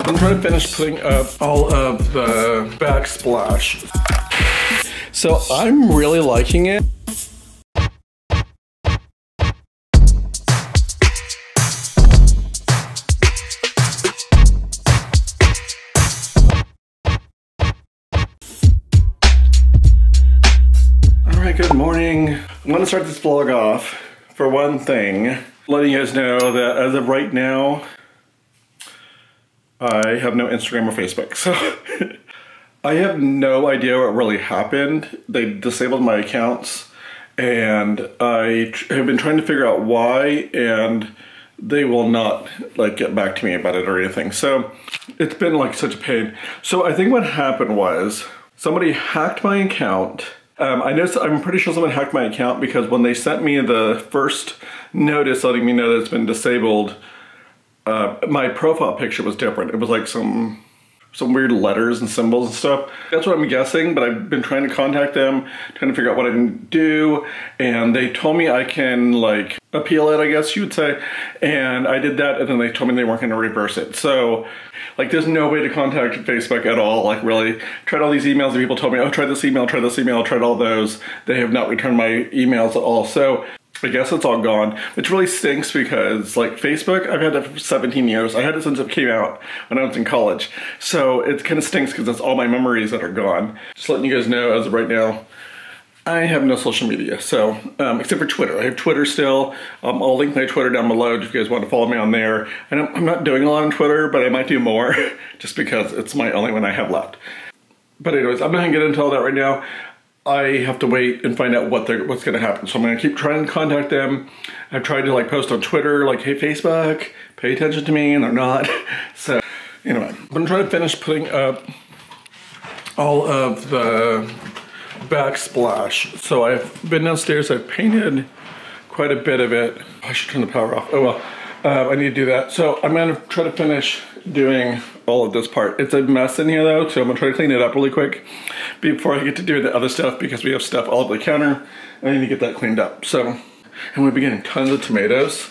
I'm trying to finish putting up all of the Backsplash. So I'm really liking it. Alright, good morning. I'm going to start this vlog off, for one thing, letting you guys know that as of right now, I have no Instagram or Facebook, so I have no idea what really happened. They disabled my accounts, and I have been trying to figure out why, and they will not like get back to me about it or anything. So it's been like such a pain. So I think what happened was somebody hacked my account. I'm pretty sure someone hacked my account because when they sent me the first notice letting me know that it's been disabled, my profile picture was different. It was like some weird letters and symbols and stuff. That's what I'm guessing, but I've been trying to contact them, trying to figure out what I can do, and they told me I can like appeal it, I guess you would say, and I did that, and then they told me they weren't gonna reverse it. So like there's no way to contact Facebook at all. Like really, tried all these emails and people told me, oh, try this email, tried all those. They have not returned my emails at all. So I guess it's all gone, which really stinks because like Facebook, I've had it for 17 years. I had it since it came out when I was in college. So it kind of stinks because that's all my memories that are gone. Just letting you guys know as of right now, I have no social media. So, except for Twitter. I have Twitter still. I'll link my Twitter down below if you guys want to follow me on there. And I'm not doing a lot on Twitter, but I might do more just because it's my only one I have left. But anyways, I'm not gonna get into all that right now. I have to wait and find out what's gonna happen. So I'm gonna keep trying to contact them. I've tried to like post on Twitter, like, hey Facebook, pay attention to me, and they're not. So anyway, I'm gonna try to finish putting up all of the Backsplash. So I've been downstairs, I've painted quite a bit of it. I should turn the power off. Oh well, I need to do that. So I'm gonna try to finish doing all of this part. It's a mess in here though, so I'm gonna try to clean it up really quick before I get to do the other stuff because we have stuff all over the counter and I need to get that cleaned up. So, and we've been getting tons of tomatoes.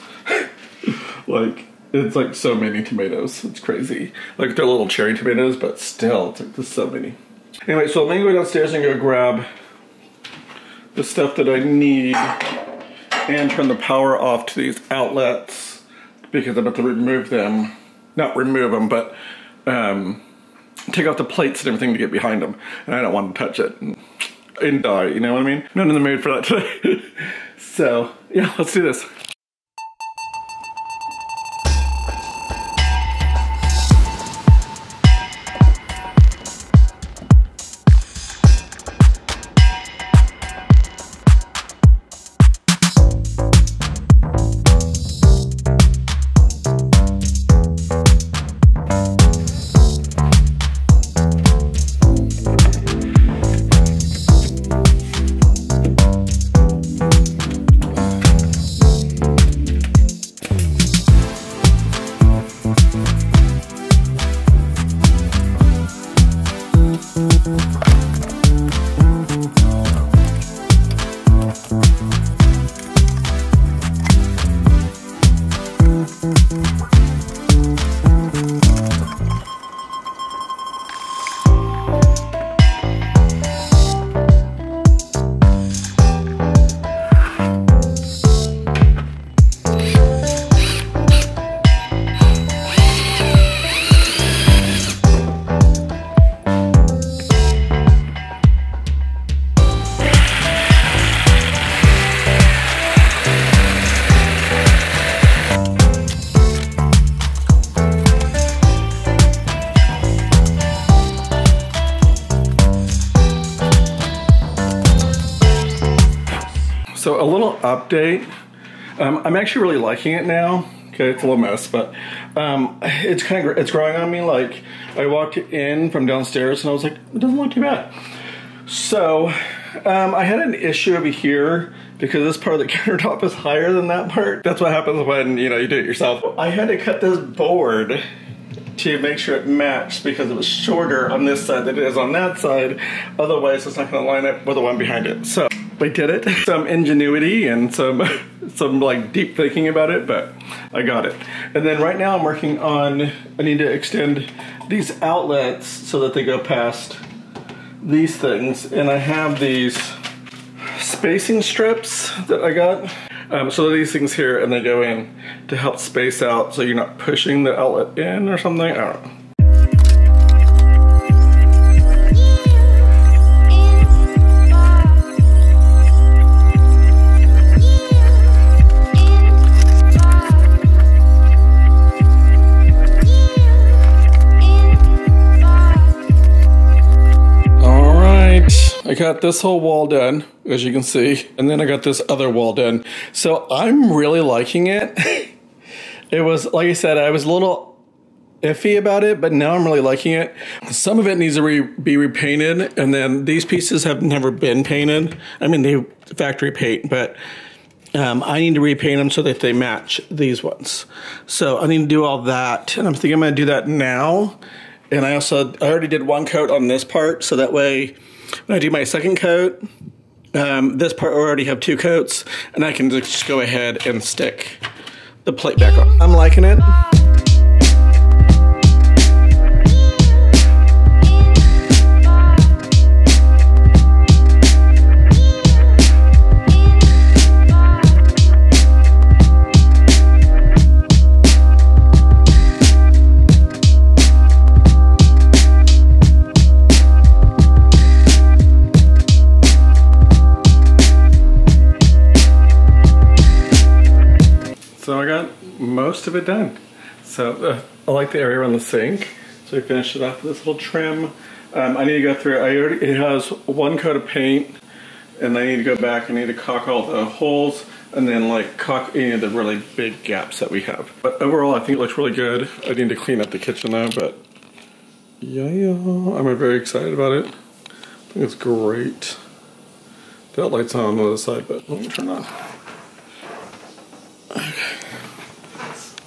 Like, it's like so many tomatoes. It's crazy. Like they're little cherry tomatoes, but still, it's like there's so many. Anyway, so let me go downstairs and go grab the stuff that I need and turn the power off to these outlets because I'm about to remove them. Not remove them, but take off the plates and everything to get behind them. And I don't want to touch it and die, you know what I mean? I'm not in the mood for that today. So, yeah, let's do this. So a little update. I'm actually really liking it now. Okay, it's a little mess, but it's growing on me. Like I walked in from downstairs and I was like, it doesn't look too bad. So I had an issue over here because this part of the countertop is higher than that part. That's what happens when you do it yourself. I had to cut this board to make sure it matched because it was shorter on this side than it is on that side. Otherwise, it's not going to line up with the one behind it. So we did it. Some ingenuity and some like deep thinking about it, but I got it. And then right now I'm working on, I need to extend these outlets so that they go past these things. And I have these spacing strips that I got. So these things here, and they go in to help space out so you're not pushing the outlet in or something. I don't know. I got this whole wall done, as you can see, and then I got this other wall done. So I'm really liking it. It was, like I said, I was a little iffy about it, but now I'm really liking it. Some of it needs to be repainted, and then these pieces have never been painted. I mean, they factory paint, but I need to repaint them so that they match these ones. So I need to do all that, and I'm thinking I'm gonna do that now. And I already did one coat on this part, so that way, when I do my second coat, this part I already have 2 coats, and I can just go ahead and stick the plate back on. I'm liking it. So I got most of it done. So I like the area around the sink. So we finished it off with this little trim. I need to go through, it has 1 coat of paint, and I need to go back and need to caulk all the holes, and then like caulk any of the really big gaps that we have. But overall, I think it looks really good. I need to clean up the kitchen though, but yeah, I'm very excited about it. I think it's great. That light's on the other side, but let me turn it on. Okay.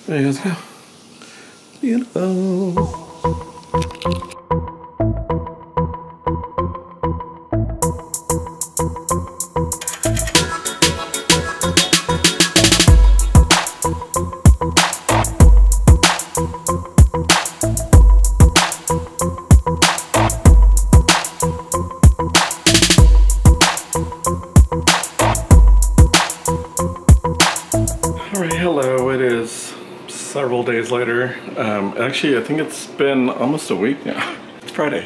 There you guys go. Beautiful. Hello, it is several days later. Actually, I think it's been almost a week now. It's Friday.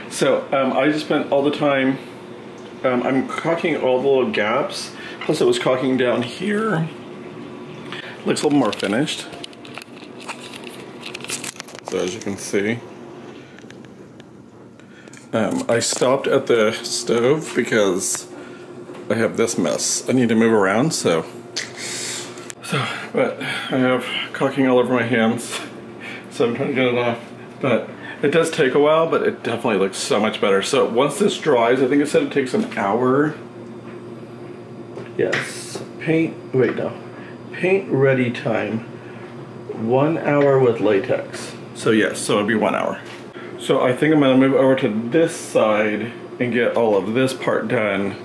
So I just spent all the time, I'm caulking all the little gaps, plus it was caulking down here. Looks a little more finished. So as you can see, I stopped at the stove because I have this mess. I need to move around, but I have caulking all over my hands, so I'm trying to get it off. But it does take a while, but it definitely looks so much better. So once this dries, I think it said it takes an hour. Yes, paint ready time, 1 hour with latex. So yes, so it'll be 1 hour. So I think I'm gonna move over to this side and get all of this part done.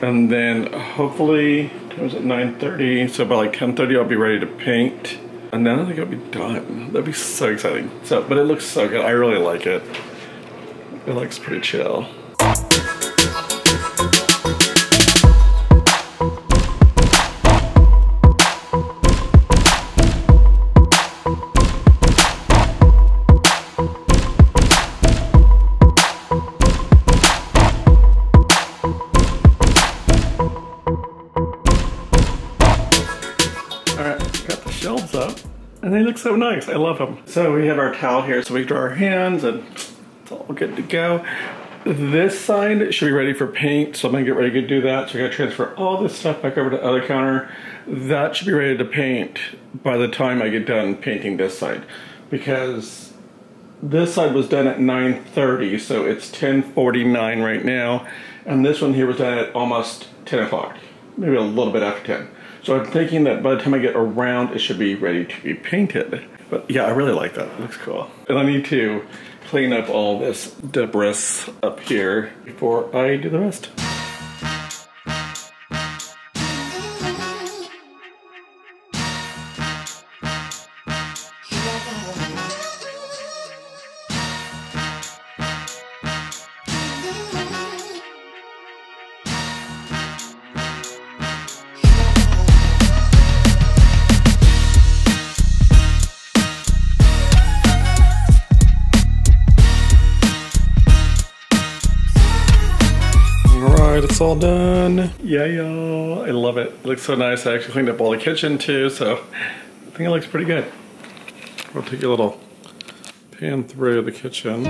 And then hopefully, it was at 9:30, so by like 10:30 I'll be ready to paint. And then I think I'll be done. That'd be so exciting. So, but it looks so good. I really like it. It looks pretty chill. Shelves up, and they look so nice. I love them. So we have our towel here, so we dry our hands, and it's all good to go. This side should be ready for paint, so I'm gonna get ready to do that. So I gotta transfer all this stuff back over to the other counter. That should be ready to paint by the time I get done painting this side, because this side was done at 9:30, so it's 10:49 right now, and this one here was done at almost 10 o'clock, maybe a little bit after 10. So I'm thinking that by the time I get around, it should be ready to be painted. But yeah, I really like that. It looks cool. And I need to clean up all this debris up here before I do the rest. looks all done. Yeah, y'all. I love it. It looks so nice. I actually cleaned up all the kitchen too, so I think it looks pretty good. We'll take a little pan through the kitchen.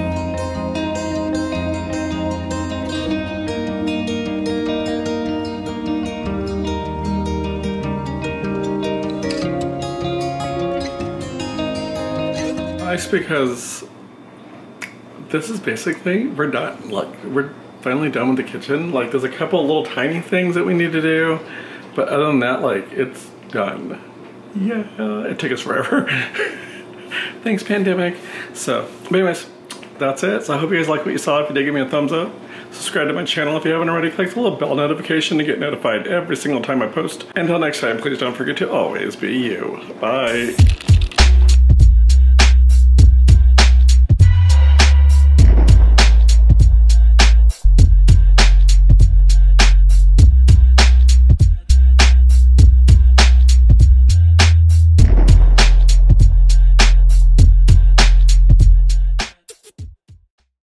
Nice because this is basically, we're done. Like, we're finally done with the kitchen. Like, there's a couple little tiny things that we need to do, but other than that, like, it's done. Yeah, it took us forever. Thanks, pandemic. So, but anyways, that's it. So I hope you guys like what you saw. If you did, give me a thumbs up. Subscribe to my channel if you haven't already. Click the little bell notification to get notified every single time I post. Until next time, please don't forget to always be you. Bye.